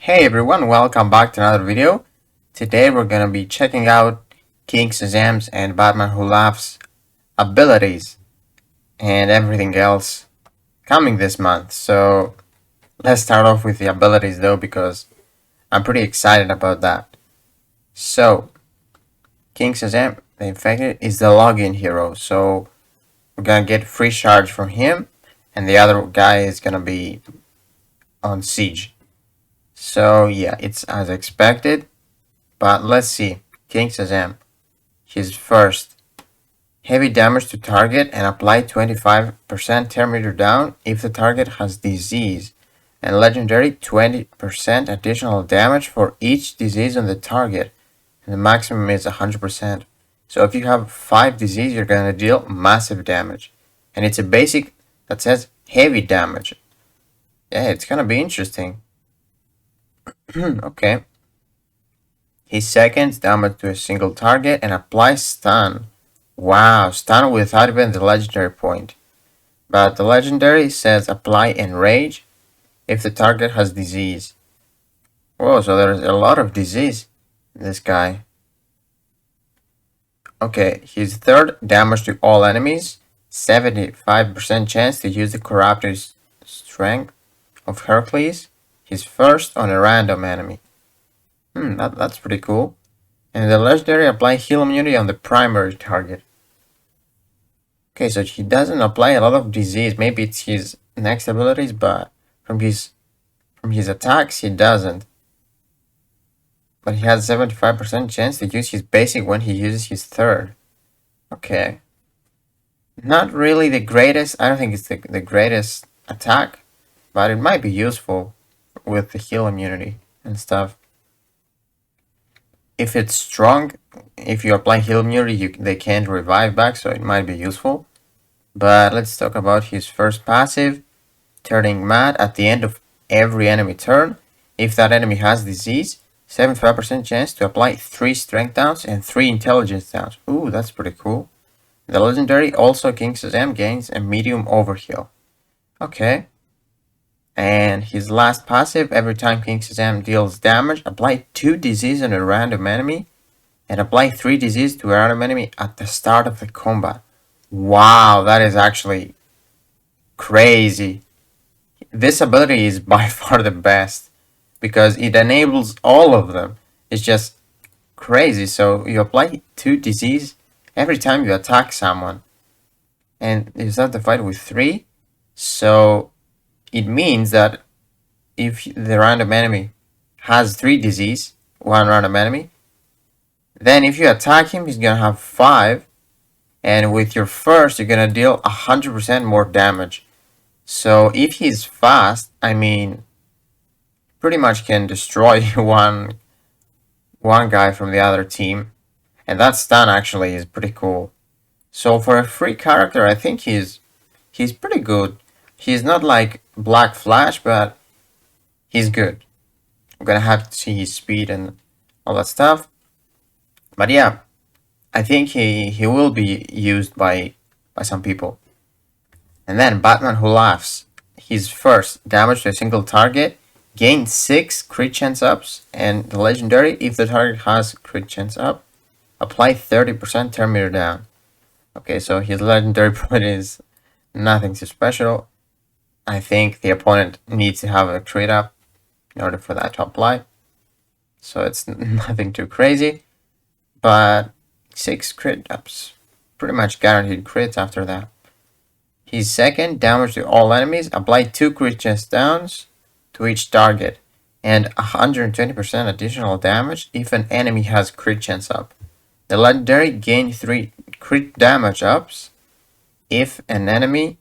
Hey everyone, welcome back to another video. Today we're gonna be checking out King Shazam's and Batman Who Laughs abilities and everything else coming this month. So let's start off with the abilities though because I'm pretty excited about that. So King Shazam, the Infected, is the login hero. So we're gonna get free charge from him and the other guy is gonna be on siege. So yeah, it's as expected. But let's see. King Shazam. His first. Heavy damage to target and apply 25% thermometer down if the target has disease. And legendary 20% additional damage for each disease on the target. And the maximum is 100%. So if you have 5 disease, you're gonna deal massive damage. And it's a basic that says heavy damage. Yeah, it's gonna be interesting. Okay. His second, damage to a single target and apply stun. Wow, stun without even the legendary point. But the legendary says apply enrage if the target has disease. Whoa, so there's a lot of disease in this guy. Okay, his third, damage to all enemies. 75% chance to use the corrupted strength of Hercules. His first on a random enemy. That's pretty cool. And the legendary apply heal immunity on the primary target. Okay, so he doesn't apply a lot of disease. Maybe it's his next abilities, but from his attacks he doesn't. But he has 75% chance to use his basic when he uses his third. Okay. Not really the greatest. I don't think it's the greatest attack, but it might be useful with the heal immunity and stuff. If it's strong, if you apply heal immunity, they can't revive back, so it might be useful. But let's talk about his first passive, turning mad at the end of every enemy turn. If that enemy has disease, 75% chance to apply 3 strength downs and 3 intelligence downs. Ooh, that's pretty cool. The legendary also King Shazam gains a medium overheal. Okay. And his last passive, every time King Shazam deals damage, apply 2 disease on a random enemy and apply 3 disease to a random enemy at the start of the combat. Wow, that is actually crazy. This ability is by far the best because it enables all of them. It's just crazy. So you apply 2 disease every time you attack someone and you start the fight with 3. So it means that if the random enemy has 3 disease, one random enemy, then if you attack him, he's gonna have 5, and with your first, you're gonna deal 100% more damage. So if he's fast, I mean, pretty much can destroy one guy from the other team, and that stun actually is pretty cool. So for a free character, I think he's pretty good. He's not like Black Flash, but he's good. I'm gonna have to see his speed and all that stuff. But yeah, I think he will be used by some people. And then Batman Who Laughs. His first, damage to a single target, gain 6 crit chance ups, and the legendary, if the target has crit chance up, apply 30% thermometer down. Okay, so his legendary point is nothing too special. I think the opponent needs to have a crit up in order for that to apply. So it's nothing too crazy. But 6 crit ups. Pretty much guaranteed crits after that. His second, damage to all enemies, apply 2 crit chance downs to each target, and 120% additional damage if an enemy has crit chance up. The legendary, gain 3 crit damage ups if an enemy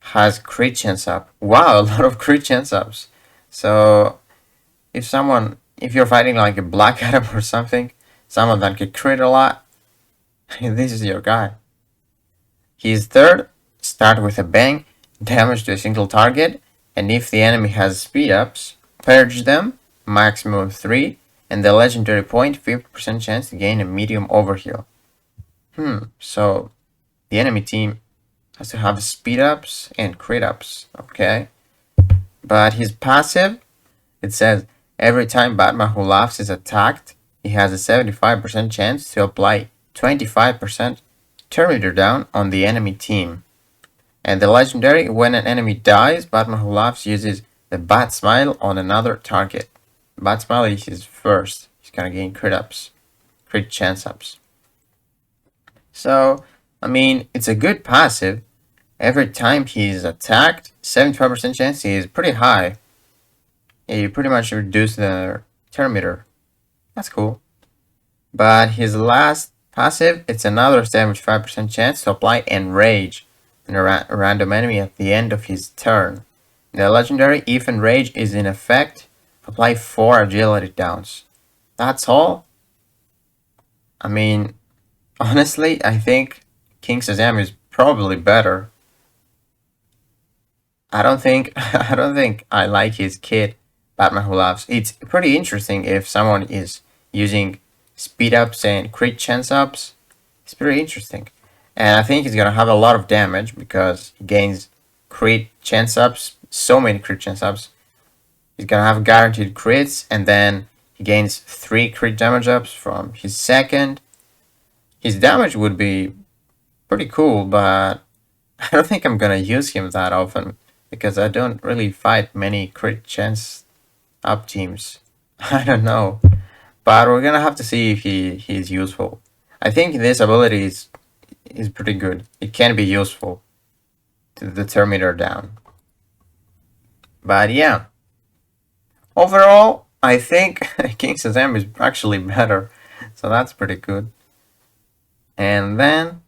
has crit chance up. Wow, a lot of crit chance ups. So if you're fighting like a Black Adam or something, someone that can crit a lot, this is your guy. His third, start with a bang, damage to a single target, and if the enemy has speed ups, purge them, maximum of 3, and the legendary point, 50% chance to gain a medium overheal. So the enemy team has to have speed ups and crit ups, okay? But his passive, it says every time Batman Who Laughs is attacked, he has a 75% chance to apply 25% Terminator down on the enemy team. And the legendary, when an enemy dies, Batman Who Laughs uses the Bat Smile on another target. Bat Smile is his first. He's gonna gain crit chance ups. So, I mean, it's a good passive. Every time he's attacked, 75% chance is pretty high. Yeah, you pretty much reduce the Terminator. That's cool. But his last passive, it's another 75% chance to apply Enrage on a random enemy at the end of his turn. The legendary, if Enrage is in effect, apply 4 agility downs. That's all? I mean, honestly, I think King Shazam is probably better. I don't think I like his kit, Batman Who Laughs. It's pretty interesting if someone is using speed ups and crit chance ups. It's pretty interesting. And I think he's gonna have a lot of damage because he gains crit chance ups, so many crit chance ups. He's gonna have guaranteed crits, and then he gains 3 crit damage ups from his second. His damage would be pretty cool, but I don't think I'm gonna use him that often because I don't really fight many crit chance up teams. I don't know, but we're gonna have to see if he's useful. I think this ability is pretty good. It can be useful to the Terminator down. But yeah, overall, I think King Shazam is actually better, so that's pretty good. And then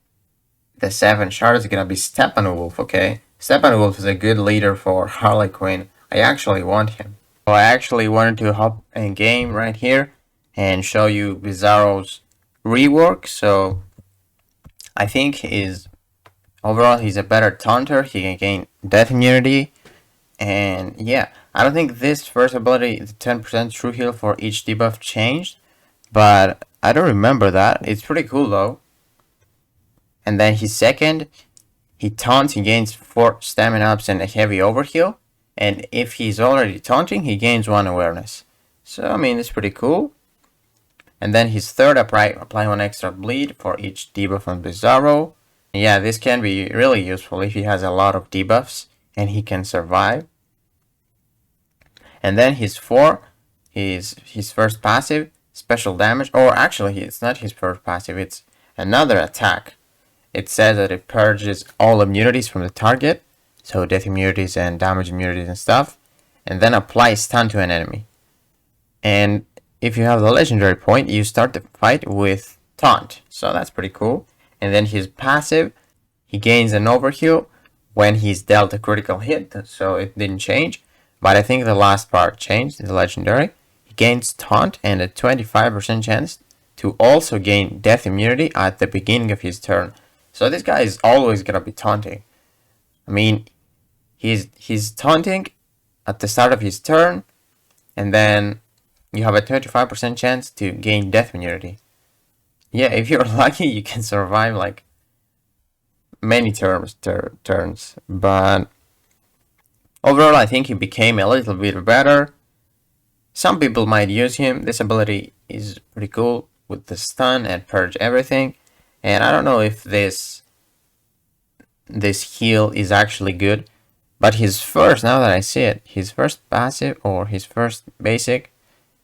the 7 shard is gonna be Steppenwolf, okay? Steppenwolf is a good leader for Harley Quinn. I actually want him. So I actually wanted to hop in game right here and show you Bizarro's rework. So I think overall he's a better taunter. He can gain death immunity. And yeah, I don't think this first ability, the 10% true heal for each debuff changed, but I don't remember that. It's pretty cool though. And then his second, he taunts, he gains 4 stamina ups and a heavy overheal. And if he's already taunting, he gains 1 awareness. So, I mean, it's pretty cool. And then his third, apply 1 extra bleed for each debuff on Bizarro. Yeah, this can be really useful if he has a lot of debuffs and he can survive. And then his 4, his first passive, special damage. Or actually, it's not his first passive, it's another attack. It says that it purges all immunities from the target, so death immunities and damage immunities and stuff, and then apply stun to an enemy. And if you have the legendary point, you start the fight with taunt, so that's pretty cool. And then his passive, he gains an overheal when he's dealt a critical hit, so it didn't change, but I think the last part changed, the legendary. He gains taunt and a 25% chance to also gain death immunity at the beginning of his turn. So this guy is always gonna be taunting. I mean, he's taunting at the start of his turn, and then you have a 25% chance to gain death immunity. Yeah, if you're lucky, you can survive like many turns. But overall, I think he became a little bit better. Some people might use him. This ability is pretty cool with the stun and purge everything. And I don't know if this heal is actually good, but his first, now that I see it, his first passive or his first basic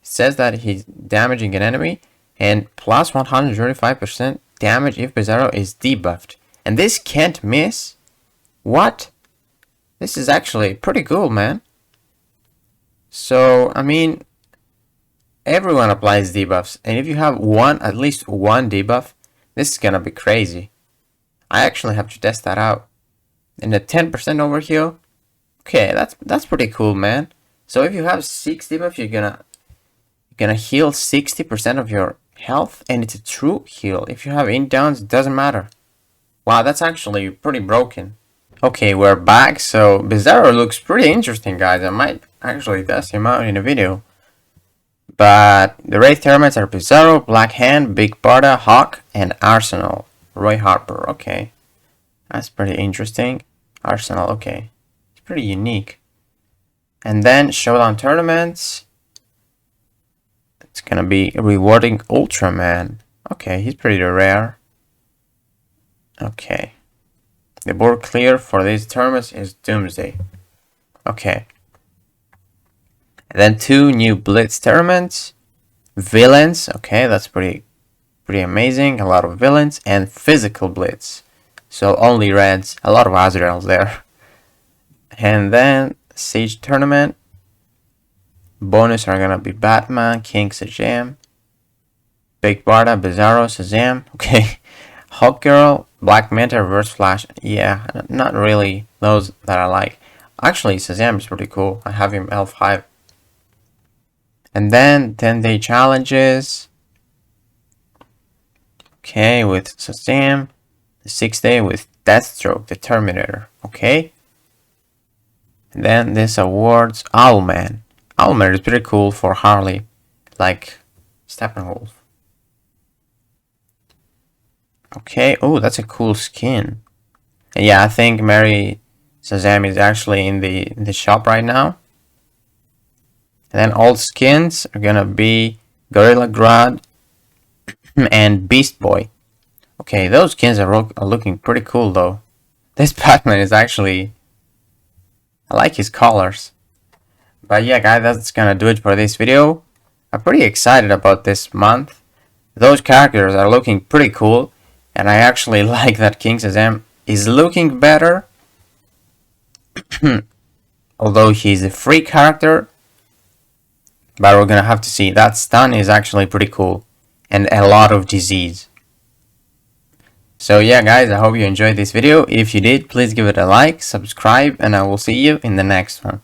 says that he's damaging an enemy and plus 135% damage if Bizarro is debuffed. And this can't miss? What? This is actually pretty cool, man. So, I mean, everyone applies debuffs, and if you have at least one debuff, this is gonna be crazy. I actually have to test that out. And a 10% overheal, okay, that's pretty cool, man. So if you have 6 debuffs, you're gonna heal 60% of your health, and it's a true heal. If you have int downs, it doesn't matter. Wow, that's actually pretty broken. Okay, we're back. So Bizarro looks pretty interesting, guys. I might actually test him out in a video. But the Wraith Termites are Bizarro, Black Hand, Big Barda, Hawk, and Arsenal. Roy Harper, okay. That's pretty interesting. Arsenal, okay. It's pretty unique. And then Showdown Tournaments. It's gonna be rewarding Ultraman. Okay, he's pretty rare. Okay. The board clear for this tournament is Doomsday. Okay. And then 2 new Blitz tournaments. Villains. Okay, that's pretty amazing. A lot of villains. And Physical Blitz. So only reds. A lot of Azraels there. And then Siege tournament. Bonus are gonna be Batman, King Shazam, Big Barda, Bizarro, Shazam. Okay. Hawkgirl, Black Manta, Reverse Flash. Yeah, not really those that I like. Actually, Shazam is pretty cool. I have him L5. And then 10-day challenges. Okay, with Shazam. The 6th day with Deathstroke, the Terminator. Okay. And then this awards Owlman. Owlman is pretty cool for Harley, like Steppenwolf. Okay, oh, that's a cool skin. And yeah, I think Mary Shazam is actually in the shop right now. And then all skins are gonna be Gorilla Grodd and Beast Boy. Okay, those skins are looking pretty cool though. This Batman is actually, I like his colors. But yeah, guys, that's gonna do it for this video. I'm pretty excited about this month. Those characters are looking pretty cool. And I actually like that King Shazam is looking better. Although he's a free character. But we're gonna have to see. That stun is actually pretty cool. And a lot of disease. So yeah, guys, I hope you enjoyed this video. If you did, please give it a like, subscribe, and I will see you in the next one.